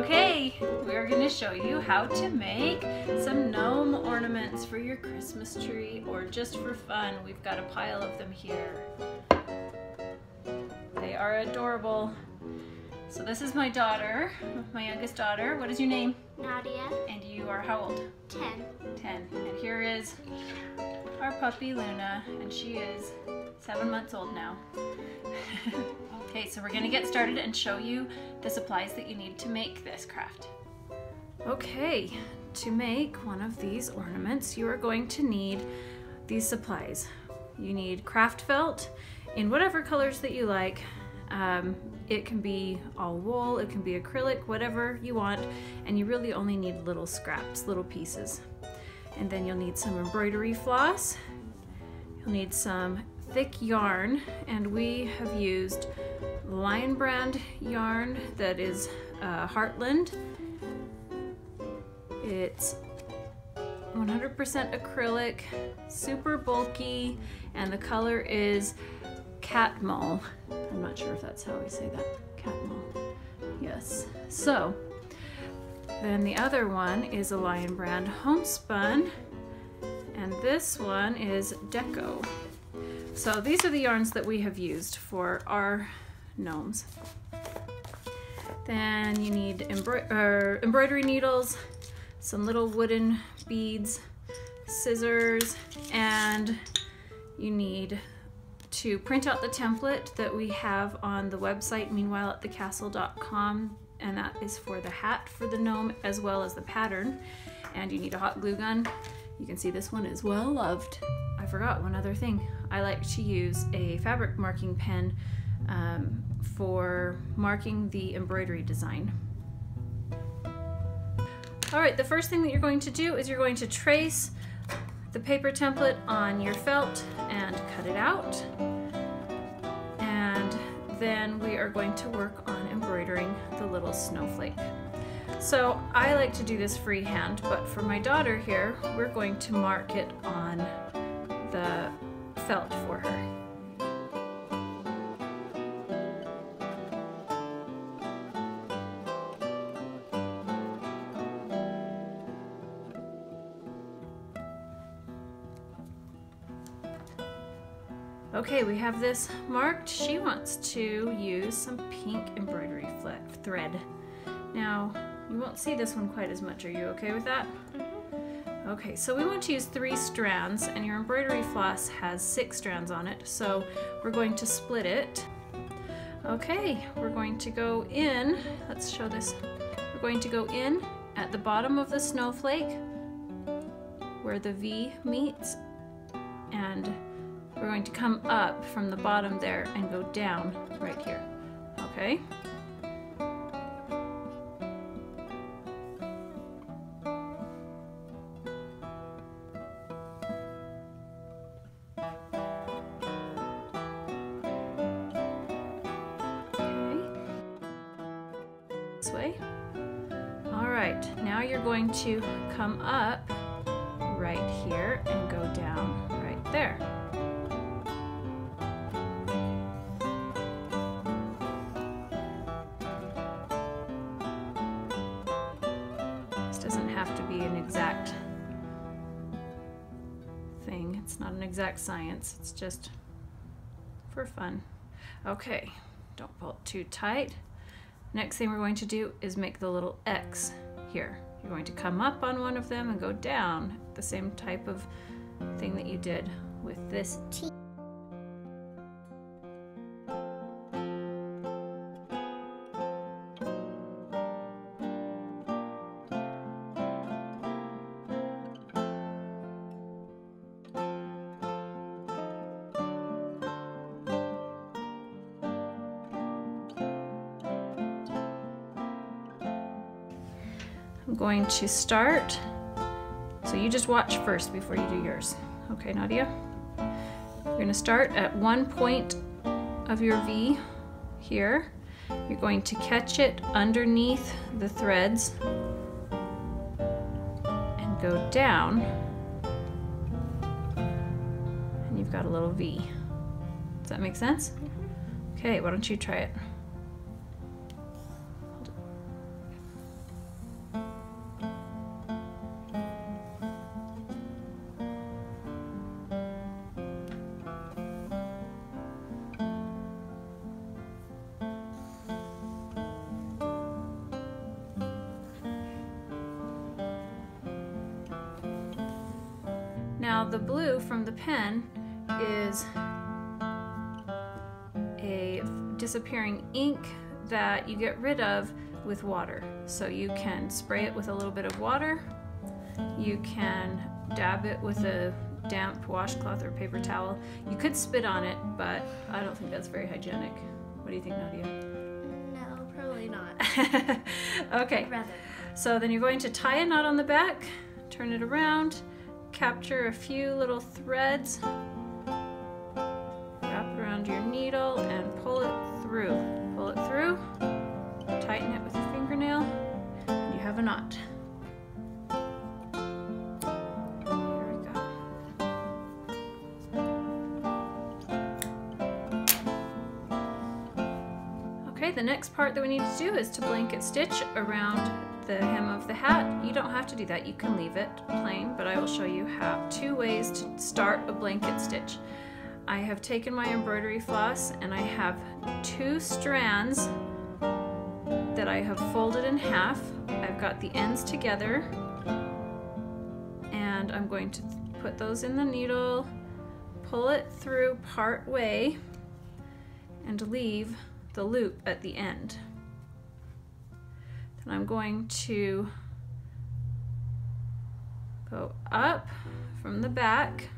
Okay, we're going to show you how to make some gnome ornaments for your Christmas tree or just for fun. We've got a pile of them here. They are adorable. So this is my daughter, my youngest daughter. What is your name? Nadia. And you are how old? 10. 10. And here is our puppy Luna, and she is 7 months old now. Okay, so we're going to get started and show you the supplies that you need to make this craft. Okay, to make one of these ornaments, you are going to need these supplies. You need craft felt in whatever colors that you like. It can be all wool, it can be acrylic, whatever you want, and you really only need little scraps, little pieces. And then you'll need some embroidery floss. You'll need some thick yarn, and we have used Lion brand yarn that is Heartland. It's 100% acrylic, super bulky, and the color is catmull. I'm not sure if that's how we say that. Catmull. Yes. So then the other one is a Lion brand homespun, and this one is Deco. So these are the yarns that we have used for our gnomes. Then you need embroidery needles, some little wooden beads, scissors, and you need to print out the template that we have on the website meanwhileatthecastle.com, and that is for the hat for the gnome as well as the pattern. And you need a hot glue gun. You can see this one is well loved. I forgot one other thing. I like to use a fabric marking pen for marking the embroidery design. All right, the first thing that you're going to do is you're going to trace the paper template on your felt and cut it out. And then we are going to work on embroidering the little snowflake. So I like to do this freehand, but for my daughter here, we're going to mark it on the felt for her. Okay, we have this marked. She wants to use some pink embroidery thread. Now, you won't see this one quite as much. Are you okay with that? Okay, so we want to use 3 strands, and your embroidery floss has 6 strands on it, so we're going to split it. Okay, we're going to go in, let's show this. We're going to go in at the bottom of the snowflake where the V meets, and we're going to come up from the bottom there and go down right here, okay? This way. All right, now you're going to come up right here and go down right there. Doesn't have to be an exact thing. It's not an exact science. It's just for fun. Okay, don't pull it too tight. Next thing we're going to do is make the little X here. You're going to come up on one of them and go down, the same type of thing that you did with this T. I'm going to start, so you just watch first before you do yours. Okay, Nadia? You're going to start at one point of your V here. You're going to catch it underneath the threads and go down, and you've got a little V. Does that make sense? Okay, why don't you try it? Now the blue from the pen is a disappearing ink that you get rid of with water. So you can spray it with a little bit of water, you can dab it with a damp washcloth or paper towel. You could spit on it, but I don't think that's very hygienic. What do you think, Nadia? No, probably not. Okay, I'd rather. So then you're going to tie a knot on the back, turn it around, capture a few little threads, wrap it around your needle, and pull it through. Pull it through, tighten it with a fingernail, and you have a knot. Here we go. Okay, the next part that we need to do is to blanket stitch around the hem of the hat. You don't have to do that, you can leave it plain, but I will show you how 2 ways to start a blanket stitch. I have taken my embroidery floss and I have 2 strands that I have folded in half. I've got the ends together and I'm going to put those in the needle, pull it through part way, and leave the loop at the end. Then I'm going to go up from the back.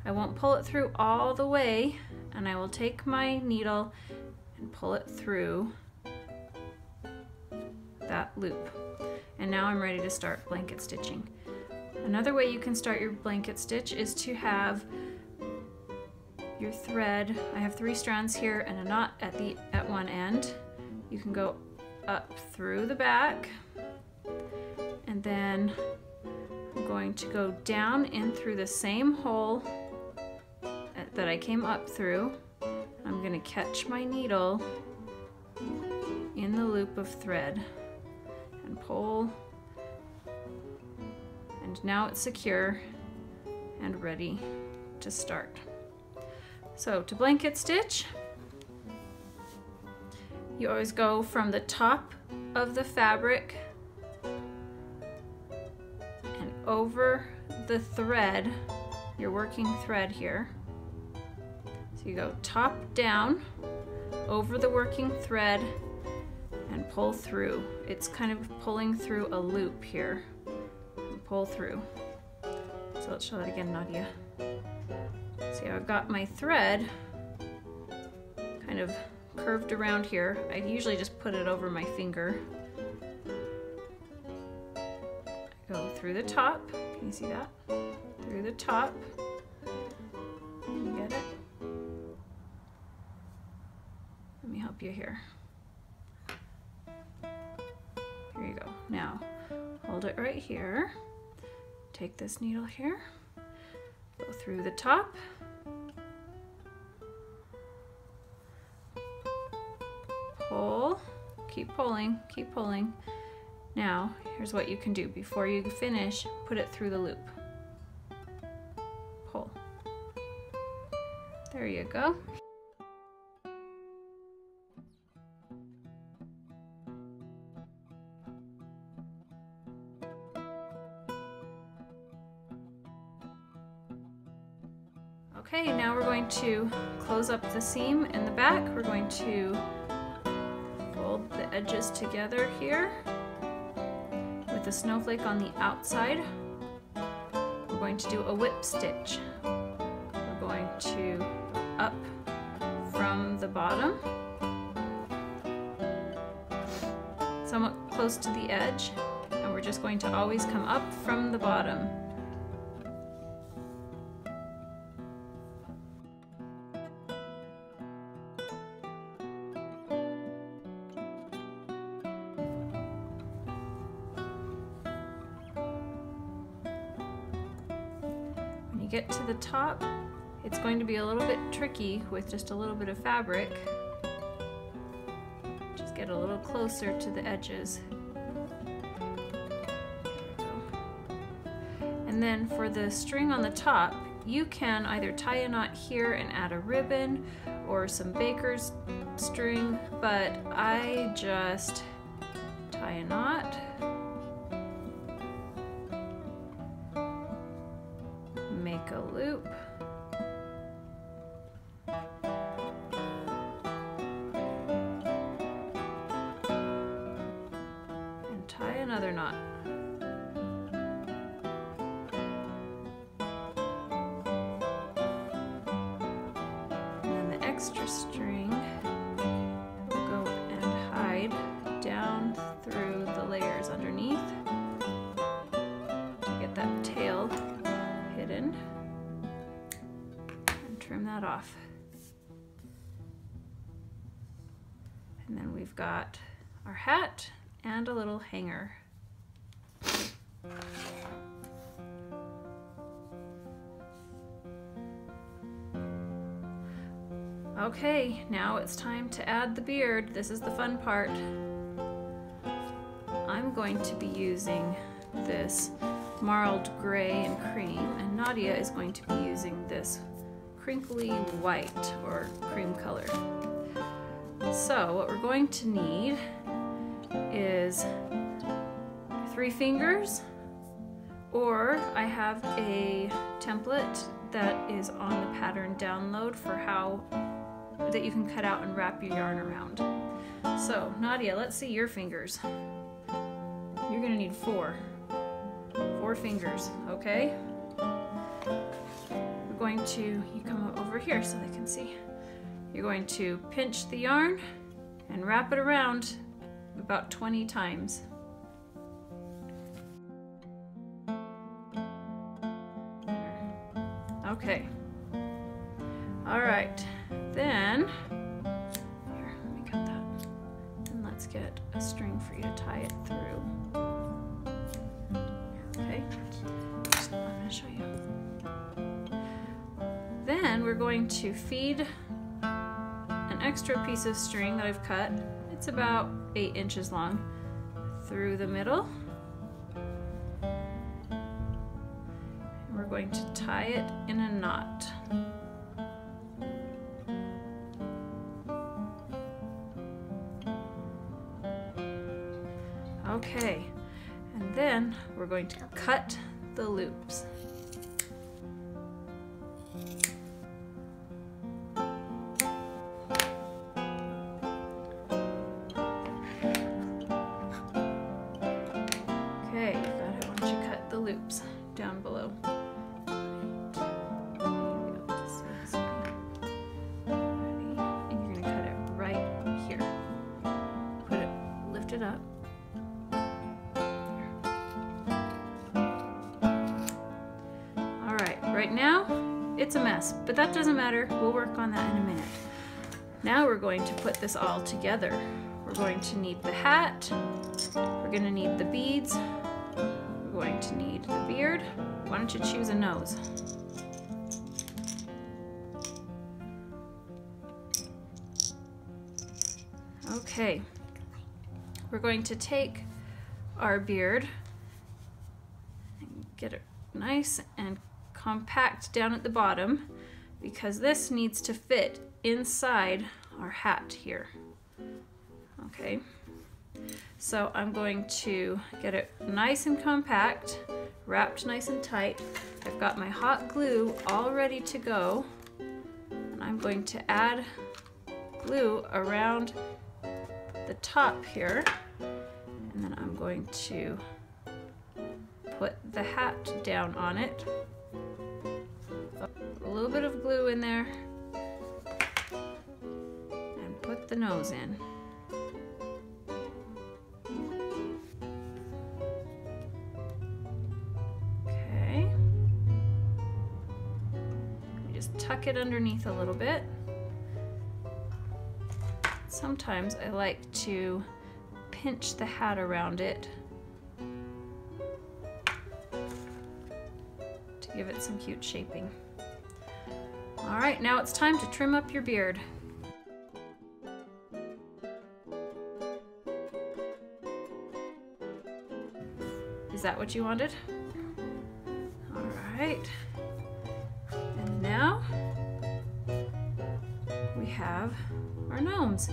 I won't pull it through all the way, and I will take my needle and pull it through that loop. And now I'm ready to start blanket stitching. Another way you can start your blanket stitch is to have your thread. I have 3 strands here and a knot at one end. You can go up through the back, and then I'm going to go down in through the same hole that I came up through. I'm going to catch my needle in the loop of thread and pull, and now it's secure and ready to start. So to blanket stitch, you always go from the top of the fabric and over the thread, your working thread here. So you go top down over the working thread and pull through. It's kind of pulling through a loop here. And pull through. So let's show that again, Nadia. See, I've got my thread kind of curved around here. I usually just put it over my finger. I go through the top. Can you see that? Through the top. You get it? Let me help you here. Here you go. Now, hold it right here. Take this needle here. Go through the top. Pull, keep pulling, keep pulling. Now, here's what you can do. Before you finish, put it through the loop. Pull. There you go. Okay, now we're going to close up the seam in the back. We're going to fold the edges together here with the snowflake on the outside. We're going to do a whip stitch. We're going to go up from the bottom, somewhat close to the edge, and we're just going to always come up from the bottom. Get to the top, it's going to be a little bit tricky with just a little bit of fabric. Just get a little closer to the edges. And then for the string on the top, you can either tie a knot here and add a ribbon or some baker's string, but I just tie a knot, make make a loop. And tie another knot. And then the extra string will go and hide down through the layers underneath to get that tail hidden, and trim that off. And then we've got our hat and a little hanger. Okay, now it's time to add the beard. This is the fun part. I'm going to be using this marled gray and cream, and Nadia is going to be using this crinkly white or cream color. So what we're going to need is 3 fingers, or I have a template that is on the pattern download for how that you can cut out and wrap your yarn around. So Nadia, let's see your fingers. You're gonna need 4 fingers, okay? We're going to, you come over here so they can see. You're going to pinch the yarn and wrap it around about 20 times. Okay. All right. Then, here, let me cut that. And let's get a string for you to tie it through. Okay. I'm going to show you. Then we're going to feed an extra piece of string that I've cut. It's about 8 inches long through the middle. And we're going to tie it in a knot. Okay, and then we're going to cut the loops. Okay, you got it. Why don't you cut the loops down below? Ready? And you're going to cut it right here. Put it, lift it up. Right now, it's a mess, but that doesn't matter. We'll work on that in a minute. Now we're going to put this all together. We're going to need the hat. We're going to need the beads. We're going to need the beard. Why don't you choose a nose? Okay. We're going to take our beard and get it nice and compact down at the bottom, because this needs to fit inside our hat here. Okay, so I'm going to get it nice and compact, wrapped nice and tight. I've got my hot glue all ready to go, and I'm going to add glue around the top here, and then I'm going to put the hat down on it. A little bit of glue in there, and put the nose in. Okay. You just tuck it underneath a little bit. Sometimes I like to pinch the hat around it to give it some cute shaping. All right, now it's time to trim up your beard. Is that what you wanted? All right. And now we have our gnomes.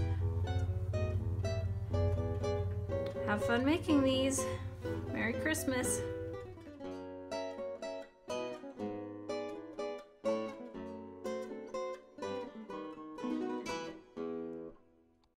Have fun making these. Merry Christmas.